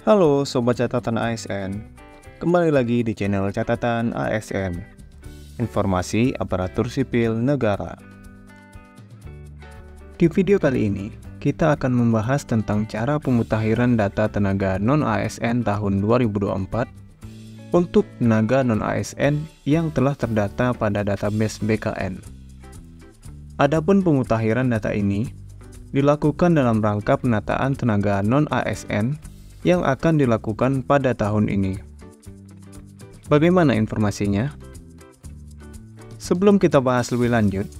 Halo Sobat Catatan ASN, kembali lagi di channel Catatan ASN, Informasi Aparatur Sipil Negara. Di video kali ini, kita akan membahas tentang cara pemutakhiran data tenaga non-ASN tahun 2024 untuk tenaga non-ASN yang telah terdata pada database BKN. Adapun pemutakhiran data ini dilakukan dalam rangka penataan tenaga non-ASN yang akan dilakukan pada tahun ini. Bagaimana informasinya? Sebelum kita bahas lebih lanjut,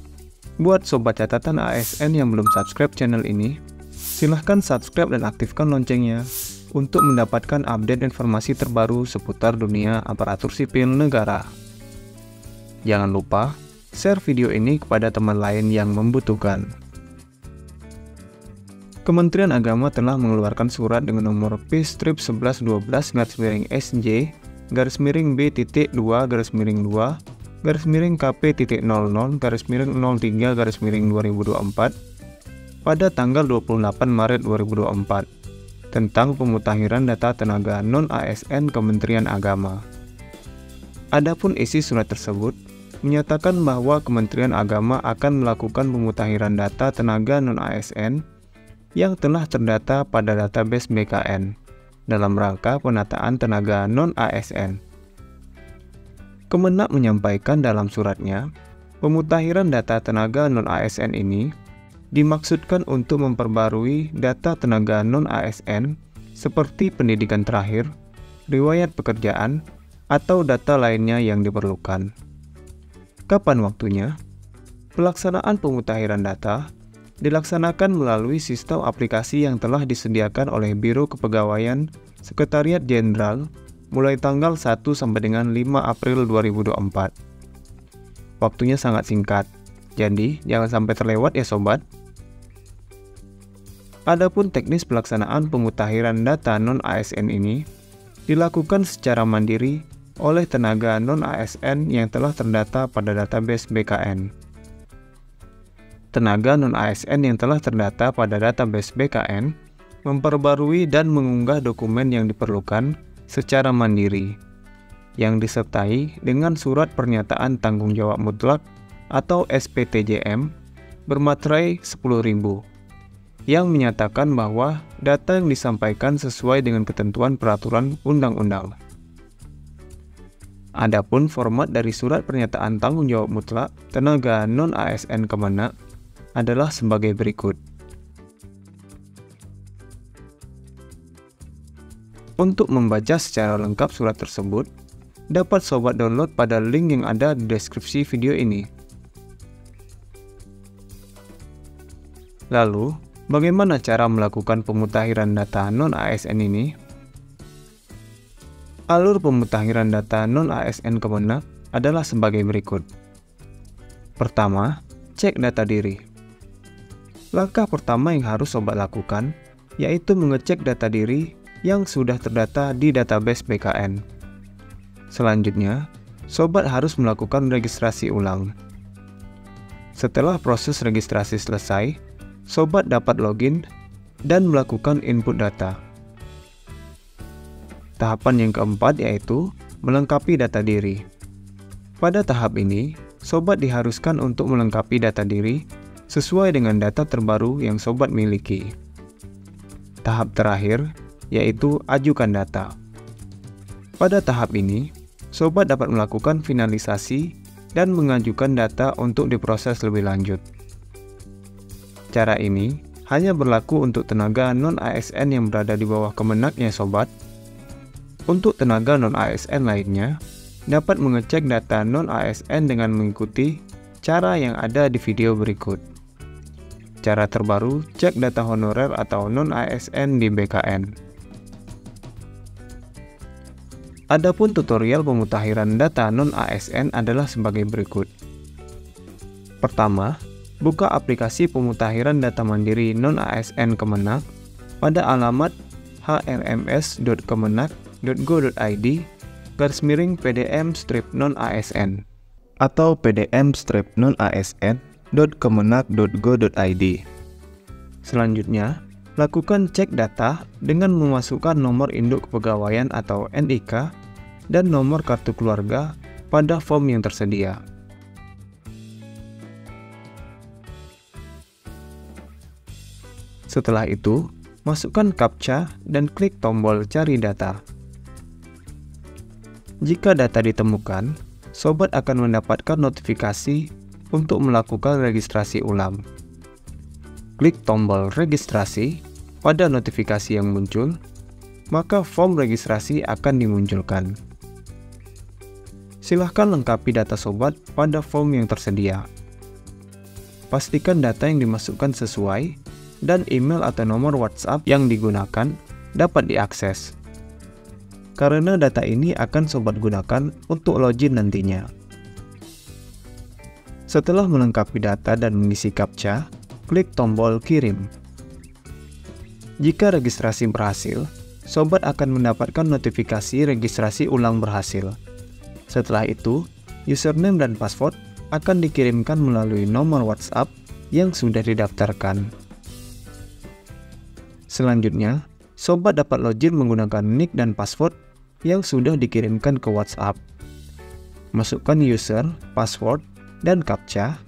buat Sobat Catatan ASN yang belum subscribe channel ini, silahkan subscribe dan aktifkan loncengnya untuk mendapatkan update informasi terbaru seputar dunia aparatur sipil negara. Jangan lupa share video ini kepada teman lain yang membutuhkan. Kementerian Agama telah mengeluarkan surat dengan nomor P-12-2-2-KP.00-KP.03-03-2024 pada tanggal 28 Maret 2024 tentang pemutakhiran data tenaga non-ASN Kementerian Agama. Adapun isi surat tersebut menyatakan bahwa Kementerian Agama akan melakukan pemutakhiran data tenaga non-ASN yang telah terdata pada database BKN dalam rangka penataan tenaga non-ASN. Kemenak menyampaikan dalam suratnya, pemutakhiran data tenaga non-ASN ini dimaksudkan untuk memperbarui data tenaga non-ASN seperti pendidikan terakhir, riwayat pekerjaan, atau data lainnya yang diperlukan. Kapan waktunya? Pelaksanaan pemutakhiran data dilaksanakan melalui sistem aplikasi yang telah disediakan oleh Biro Kepegawaian Sekretariat Jenderal mulai tanggal 1 sampai dengan 5 April 2024. Waktunya sangat singkat, jadi jangan sampai terlewat ya sobat. Adapun teknis pelaksanaan pemutakhiran data non-ASN ini dilakukan secara mandiri oleh tenaga non-ASN yang telah terdata pada database BKN. Tenaga non-ASN yang telah terdata pada database BKN memperbarui dan mengunggah dokumen yang diperlukan secara mandiri, yang disertai dengan surat pernyataan tanggung jawab mutlak atau SPTJM bermaterai 10.000, yang menyatakan bahwa data yang disampaikan sesuai dengan ketentuan peraturan undang-undang. Adapun format dari surat pernyataan tanggung jawab mutlak tenaga non-ASN Kemenak adalah sebagai berikut. Untuk membaca secara lengkap surat tersebut, dapat sobat download pada link yang ada di deskripsi video ini. Lalu, bagaimana cara melakukan pemutakhiran data non-ASN ini? Alur pemutakhiran data non-ASN Kemenak adalah sebagai berikut. Pertama, cek data diri. Langkah pertama yang harus sobat lakukan yaitu mengecek data diri yang sudah terdata di database BKN. Selanjutnya, sobat harus melakukan registrasi ulang. Setelah proses registrasi selesai, sobat dapat login dan melakukan input data. Tahapan yang keempat yaitu melengkapi data diri. Pada tahap ini, sobat diharuskan untuk melengkapi data diri sesuai dengan data terbaru yang sobat miliki. Tahap terakhir yaitu ajukan data. Pada tahap ini, sobat dapat melakukan finalisasi dan mengajukan data untuk diproses lebih lanjut. Cara ini hanya berlaku untuk tenaga non-ASN yang berada di bawah Kemenaknya sobat. Untuk tenaga non-ASN lainnya, dapat mengecek data non-ASN dengan mengikuti cara yang ada di video berikut. Cara terbaru, cek data honorer atau non-ASN di BKN. Adapun tutorial pemutakhiran data non-ASN adalah sebagai berikut. Pertama, buka aplikasi pemutakhiran data mandiri non-ASN Kemenak pada alamat hrms.kemenak.go.id/pdm-non-ASN atau pdm-non-asn.kemenak.go.id. Selanjutnya, Lakukan cek data dengan memasukkan nomor induk kepegawaian atau NIK dan nomor kartu keluarga pada form yang tersedia. Setelah itu, masukkan CAPTCHA dan klik tombol cari data. Jika data ditemukan, sobat akan mendapatkan notifikasi untuk melakukan registrasi ulang. Klik tombol registrasi pada notifikasi yang muncul, maka form registrasi akan dimunculkan. Silahkan lengkapi data sobat pada form yang tersedia. Pastikan data yang dimasukkan sesuai dan email atau nomor WhatsApp yang digunakan dapat diakses, karena data ini akan sobat gunakan untuk login nantinya. Setelah melengkapi data dan mengisi CAPTCHA, klik tombol kirim. Jika registrasi berhasil, sobat akan mendapatkan notifikasi registrasi ulang berhasil. Setelah itu, username dan password akan dikirimkan melalui nomor WhatsApp yang sudah didaftarkan. Selanjutnya, sobat dapat login menggunakan nick dan password yang sudah dikirimkan ke WhatsApp. Masukkan user, password, dan CAPTCHA,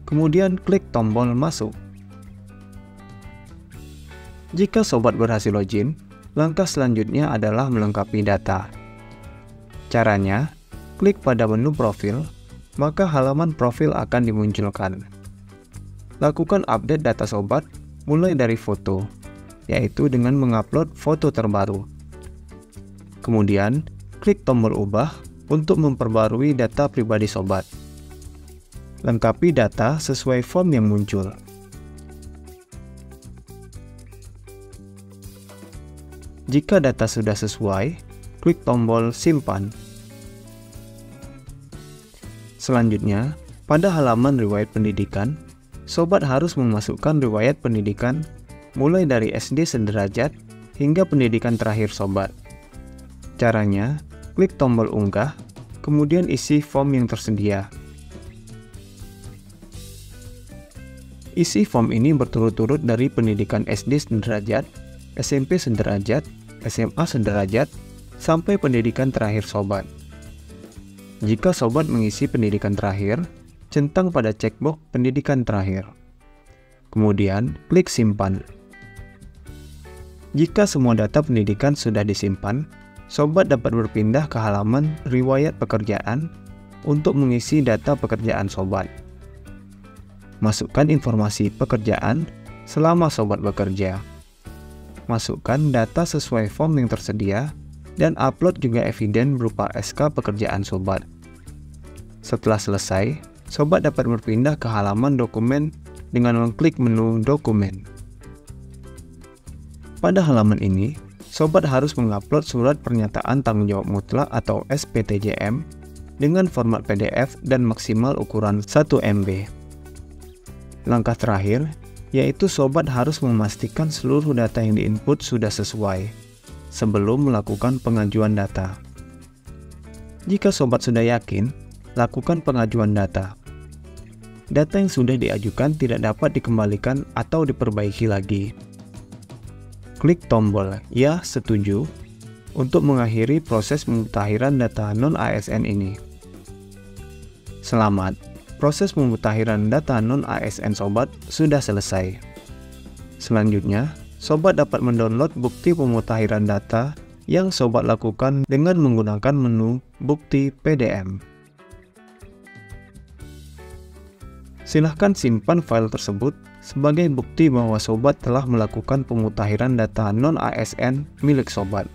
kemudian klik tombol masuk. Jika sobat berhasil login, langkah selanjutnya adalah melengkapi data. Caranya, klik pada menu profil, maka halaman profil akan dimunculkan. Lakukan update data sobat mulai dari foto, yaitu dengan mengupload foto terbaru. Kemudian, klik tombol ubah untuk memperbarui data pribadi sobat. Lengkapi data sesuai form yang muncul. Jika data sudah sesuai, klik tombol simpan. Selanjutnya, pada halaman riwayat pendidikan, sobat harus memasukkan riwayat pendidikan mulai dari SD sederajat hingga pendidikan terakhir sobat. Caranya, klik tombol unggah, kemudian isi form yang tersedia. Isi form ini berturut-turut dari pendidikan SD sederajat, SMP sederajat, SMA sederajat, sampai pendidikan terakhir sobat. Jika sobat mengisi pendidikan terakhir, centang pada checkbox pendidikan terakhir. Kemudian, klik simpan. Jika semua data pendidikan sudah disimpan, sobat dapat berpindah ke halaman riwayat pekerjaan untuk mengisi data pekerjaan sobat. Masukkan informasi pekerjaan selama sobat bekerja. Masukkan data sesuai form yang tersedia dan upload juga eviden berupa SK pekerjaan sobat. Setelah selesai, sobat dapat berpindah ke halaman dokumen dengan mengklik menu dokumen. Pada halaman ini, sobat harus mengupload surat pernyataan tanggung jawab mutlak atau SPTJM dengan format PDF dan maksimal ukuran 1 MB. Langkah terakhir, yaitu sobat harus memastikan seluruh data yang diinput sudah sesuai sebelum melakukan pengajuan data. Jika sobat sudah yakin, lakukan pengajuan data. Data yang sudah diajukan tidak dapat dikembalikan atau diperbaiki lagi. Klik tombol "Ya, setuju" untuk mengakhiri proses pemutahiran data non-ASN ini. Selamat, proses pemutahiran data non-ASN sobat sudah selesai. Selanjutnya, sobat dapat mendownload bukti pemutahiran data yang sobat lakukan dengan menggunakan menu Bukti PDM. Silahkan simpan file tersebut sebagai bukti bahwa sobat telah melakukan pemutahiran data non-ASN milik sobat.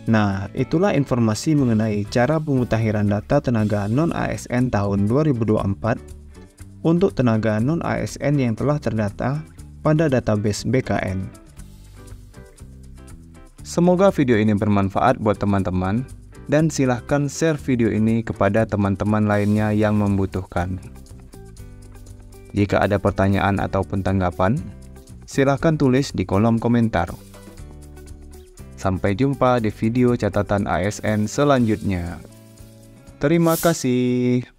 Nah, itulah informasi mengenai cara pemutahiran data tenaga non-ASN tahun 2024 untuk tenaga non-ASN yang telah terdata pada database BKN. Semoga video ini bermanfaat buat teman-teman, dan silahkan share video ini kepada teman-teman lainnya yang membutuhkan. Jika ada pertanyaan ataupun tanggapan, silahkan tulis di kolom komentar. Sampai jumpa di video catatan ASN selanjutnya. Terima kasih.